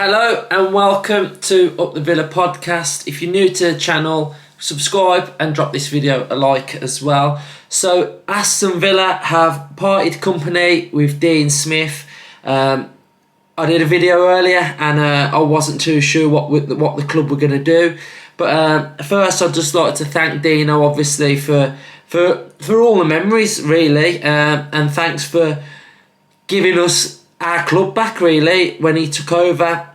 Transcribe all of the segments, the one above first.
Hello and welcome to Up the Villa podcast. If you're new to the channel, subscribe and drop this video a like as well. So Aston Villa have parted company with Dean Smith. I did a video earlier and I wasn't too sure what the club were going to do. But first I'd just like to thank Dino obviously for all the memories really, and thanks for giving us our club back really. When he took over,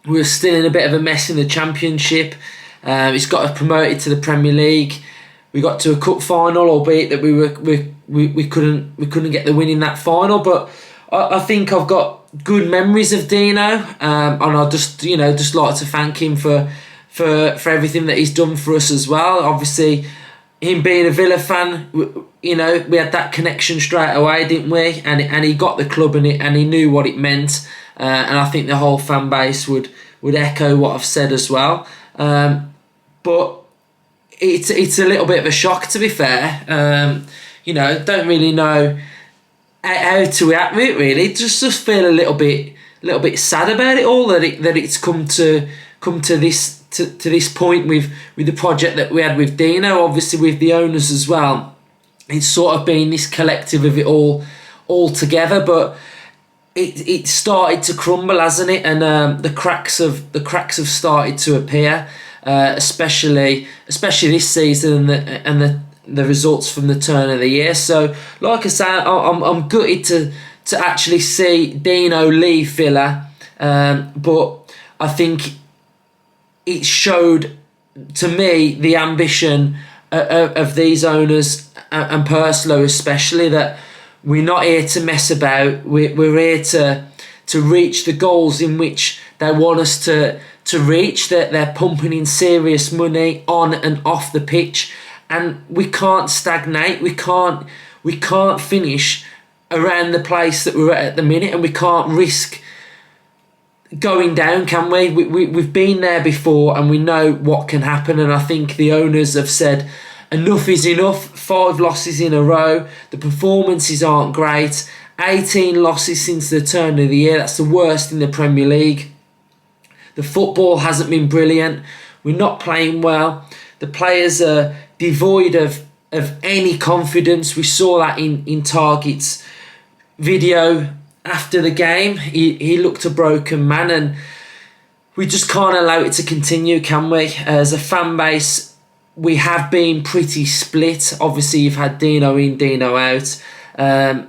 we were still in a bit of a mess in the Championship. He's got us promoted to the Premier League. We got to a cup final, albeit that we couldn't get the win in that final. But I think I've got good memories of Dino, and I just like to thank him for everything that he's done for us as well. Obviously, him being a Villa fan, we had that connection straight away, didn't we? And he got the club and he knew what it meant. And I think the whole fan base would echo what I've said as well. But it's a little bit of a shock, to be fair. Don't really know how to react with it really. Just feel a little bit sad about it all, that it's come to this point with the project that we had with Dino, obviously with the owners as well. It's sort of been this collective of it all together, but it started to crumble, hasn't it? And the cracks have started to appear, especially this season and the results from the turn of the year. So, like I say, I'm gutted to actually see Dino leave Villa, but I think it showed to me the ambition of these owners and Purslow especially, that we're not here to mess about. We're here to reach the goals in which they want us to reach. That they're pumping in serious money on and off the pitch, and we can't stagnate. We can't finish around the place that we're at the minute, and we can't risk going down, can we? We've been there before and we know what can happen. And I think the owners have said enough is enough. 5 losses in a row. The performances aren't great. 18 losses since the turn of the year. That's the worst in the Premier League. The football hasn't been brilliant. We're not playing well. The players are devoid of any confidence. We saw that in Target's video after the game. He looked a broken man, and we just can't allow it to continue, can we? As a fan base, we have been pretty split. Obviously, you've had Dino in, Dino out, and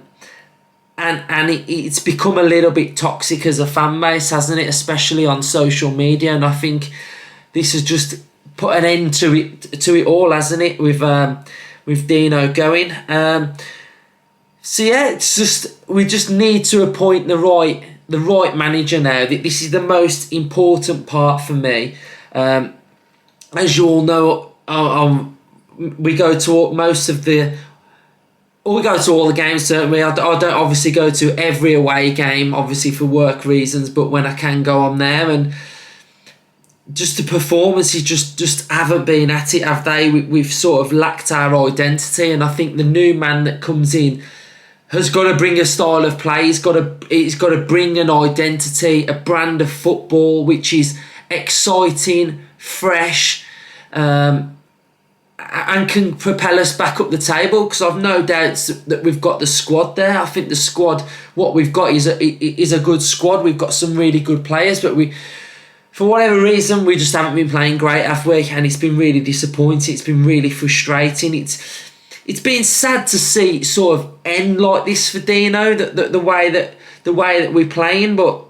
it's become a little bit toxic as a fan base, hasn't it? Especially on social media, and I think this has just put an end to it all, hasn't it? With Dino going. So yeah, it's just we just need to appoint the right manager now. This is the most important part for me. As you all know, we go to all the games, don't we? I don't obviously go to every away game, obviously for work reasons, but when I can go, I'm there. And just the performances just haven't been at it, have they? We've sort of lacked our identity, and I think the new man that comes in has got to bring a style of play. He's got to bring an identity, a brand of football which is exciting, fresh, and can propel us back up the table. Because I've no doubts that we've got the squad there. I think the squad, what we've got is a good squad. We've got some really good players, but for whatever reason, we just haven't been playing great, have we? And it's been really disappointing. It's been really frustrating. It's been sad to see it sort of end like this for Dino, the way that we're playing. But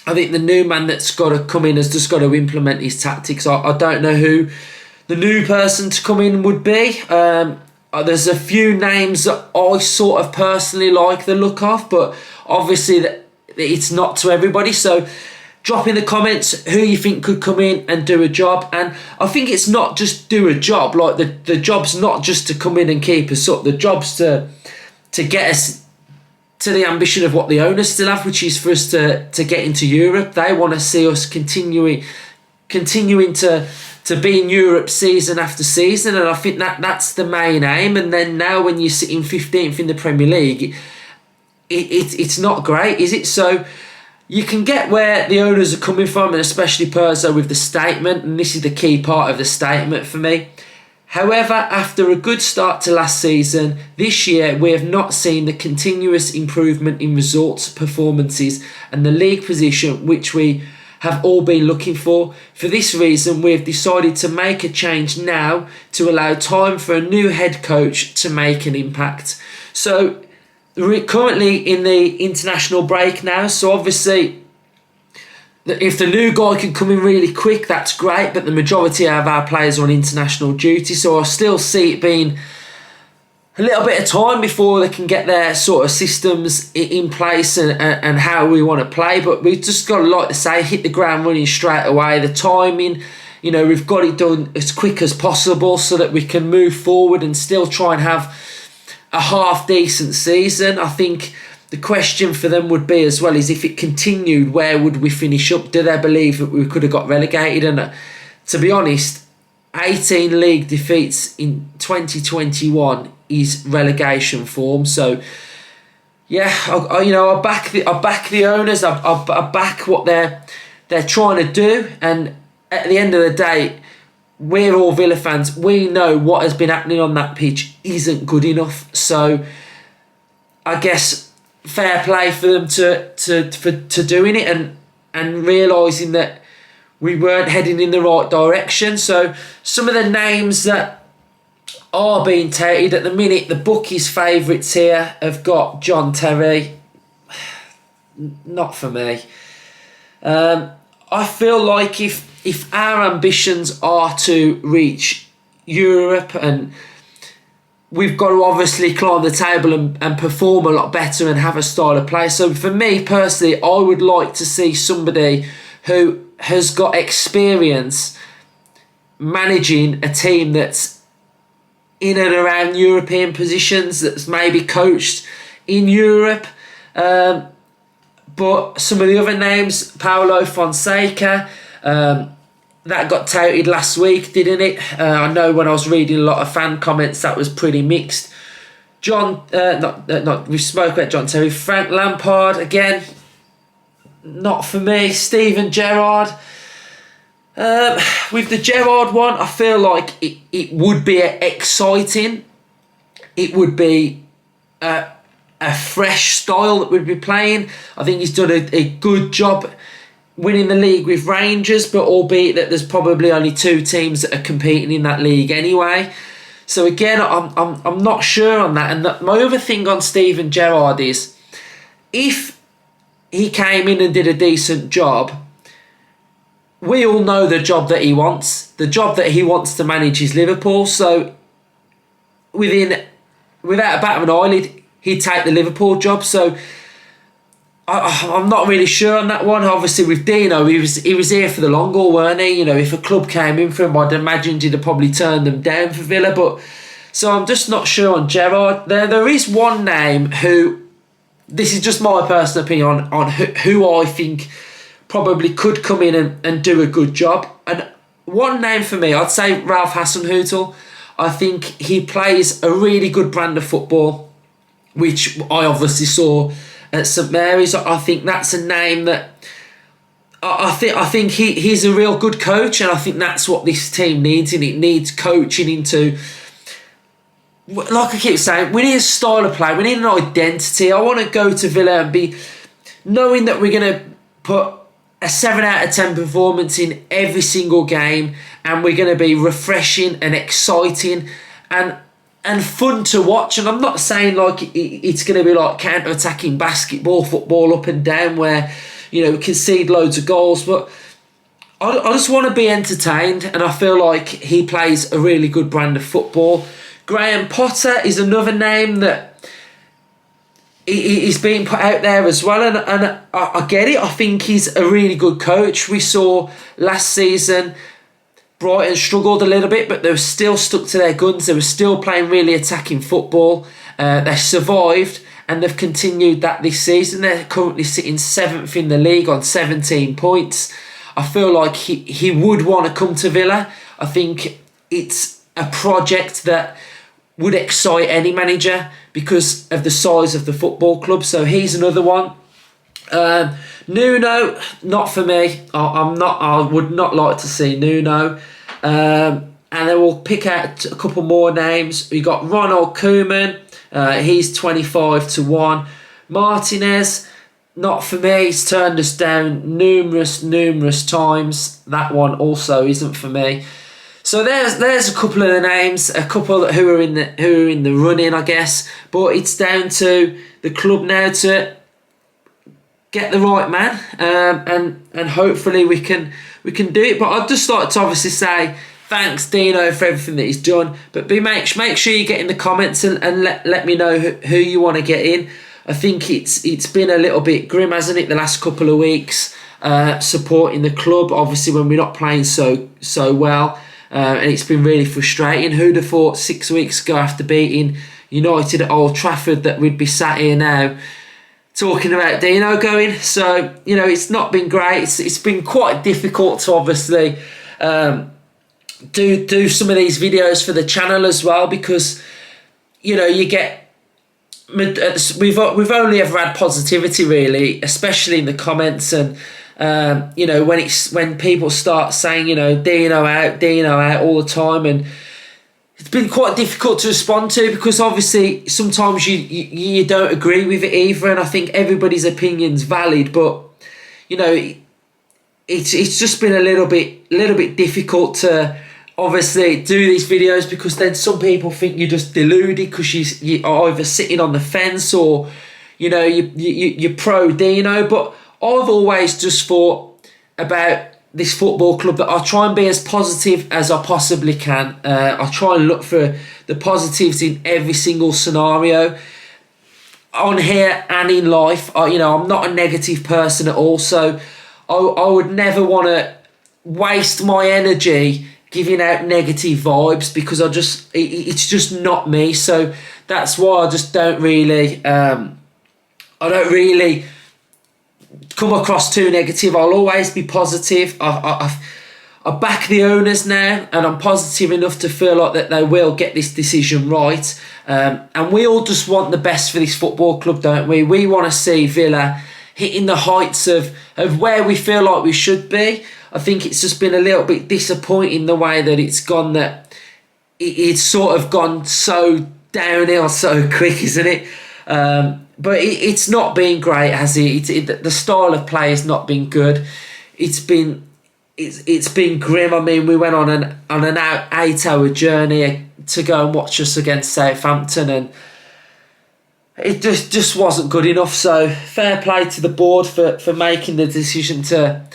I think the new man that's got to come in has just got to implement his tactics. I don't know who the new person to come in would be. There's a few names that I sort of personally like the look of, but obviously that it's not to everybody. So drop in the comments who you think could come in and do a job. And I think it's not just do a job. Like the job's not just to come in and keep us up. The job's to get us to the ambition of what the owners still have, which is for us to get into Europe. They want to see us continuing to be in Europe season after season. And I think that's the main aim. And then now when you're sitting 15th in the Premier League, it's not great, is it? So You can get where the owners are coming from, and especially Perzo with the statement, and this is the key part of the statement for me. However, after a good start to last season, this year we have not seen the continuous improvement in results, performances and the league position which we have all been looking for. For this reason, we have decided to make a change now to allow time for a new head coach to make an impact. So we're currently in the international break now, so obviously if the new guy can come in really quick, that's great, but the majority of our players are on international duty, so I still see it being a little bit of time before they can get their sort of systems in place and how we want to play. But we've just got to, like to say, hit the ground running straight away. The timing, we've got it done as quick as possible so that we can move forward and still try and have a half-decent season. I think the question for them would be as well is if it continued, where would we finish up? Do they believe that we could have got relegated? And to be honest, 18 league defeats in 2021 is relegation form. So yeah, I back the owners. I back what they're trying to do. And at the end of the day, we're all Villa fans. We know what has been happening on that pitch isn't good enough. So I guess fair play for them to doing it and realising that we weren't heading in the right direction. So some of the names that are being touted at the minute, the bookies' favourites here have got John Terry. Not for me. I feel like if our ambitions are to reach Europe, and we've got to obviously climb the table and perform a lot better and have a style of play. So for me personally, I would like to see somebody who has got experience managing a team that's in and around European positions, that's maybe coached in Europe. But some of the other names, Paulo Fonseca, that got touted last week, didn't it? I know when I was reading a lot of fan comments, that was pretty mixed. We spoke about John Terry. Frank Lampard, again, not for me. Steven Gerrard. With the Gerrard one, I feel like it would be exciting. It would be a fresh style that we'd be playing. I think he's done a good job winning the league with Rangers, but albeit that there's probably only two teams that are competing in that league anyway. So again, I'm not sure on that. And my other thing on Steven Gerrard is, if he came in and did a decent job, we all know the job that he wants. The job that he wants to manage is Liverpool. So without a bat of an eyelid, he'd take the Liverpool job. So I'm not really sure on that one. Obviously with Dino, he was here for the long haul, weren't he? If a club came in for him, I'd imagine he'd have probably turned them down for Villa. But so I'm just not sure on Gerrard. There is one name who, this is just my personal opinion on who I think probably could come in and do a good job. And one name for me, I'd say Ralph Hasenhüttl. I think he plays a really good brand of football, which I obviously saw at St Mary's. I think that's a name that I think he's a real good coach, and I think that's what this team needs, and it needs coaching into, like I keep saying, we need a style of play, we need an identity. I want to go to Villa and be knowing that we're going to put a 7 out of 10 performance in every single game, and we're going to be refreshing and exciting and fun to watch. And I'm not saying like it's going to be like counter-attacking basketball, football up and down where, we concede loads of goals, but I just want to be entertained, and I feel like he plays a really good brand of football. Graham Potter is another name that he's being put out there as well, and I get it. I think he's a really good coach. We saw last season Brighton struggled a little bit, but they were still stuck to their guns. They were still playing really attacking football. They survived, and they've continued that this season. They're currently sitting 7th in the league on 17 points. I feel like he would want to come to Villa. I think it's a project that would excite any manager because of the size of the football club. So he's another one. Nuno, not for me. I would not like to see Nuno. And then we'll pick out a couple more names. We got Ronald Koeman. He's 25-1. Martinez, not for me. He's turned us down numerous times. That one also isn't for me. So there's a couple of the names, a couple who are in the running, I guess. But it's down to the club now to get the right man, and hopefully we can do it. But I'd just like to obviously say thanks, Dino, for everything that he's done. But make sure you get in the comments and let me know who you want to get in. I think it's been a little bit grim, hasn't it, the last couple of weeks, supporting the club, obviously when we're not playing so well, and it's been really frustrating. Who'd have thought 6 weeks ago, after beating United at Old Trafford, that we'd be sat here now talking about Dino going? So, it's not been great. It's been quite difficult to obviously do some of these videos for the channel as well, because you get, we've only ever had positivity really, especially in the comments, and when people start saying Dino out all the time, and it's been quite difficult to respond to, because obviously sometimes you don't agree with it either, and I think everybody's opinion's valid, but it's just been a little bit difficult to obviously do these videos, because then some people think you're just deluded because you are either sitting on the fence or you're pro Dino. But I've always just thought about this football club that I try and be as positive as I possibly can. I try and look for the positives in every single scenario on here and in life. I'm not a negative person at all, so I would never want to waste my energy giving out negative vibes, because it's just not me. So that's why I just don't really come across too negative. I'll always be positive. I back the owners now, and I'm positive enough to feel like that they will get this decision right. And we all just want the best for this football club, don't we? We want to see Villa hitting the heights of where we feel like we should be. I think it's just been a little bit disappointing the way that it's gone, that it's sort of gone so downhill so quick, isn't it? But it's not been great, has it? The style of play has not been good. It's been grim. I mean, we went on an 8-hour journey to go and watch us against Southampton, and it just wasn't good enough. So fair play to the board for making the decision to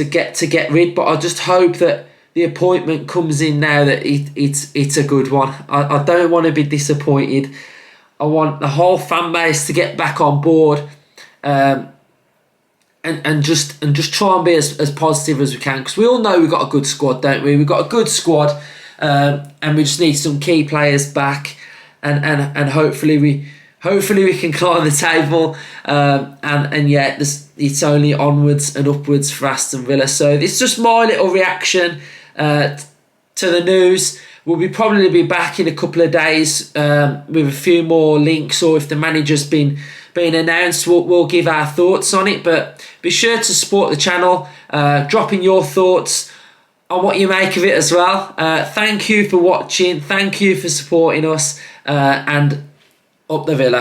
get rid. But I just hope that the appointment comes in now, that it's a good one. I don't want to be disappointed. I want the whole fan base to get back on board, and just try and be as positive as we can, because we all know we've got a good squad, don't we? We've got a good squad, and we just need some key players back, and hopefully we can climb the table, and yeah, it's only onwards and upwards for Aston Villa. So it's just my little reaction to the news. We'll probably be back in a couple of days with a few more links, or if the manager's been announced, we'll give our thoughts on it. But be sure to support the channel, dropping your thoughts on what you make of it as well. Thank you for watching. Thank you for supporting us, and up the Villa.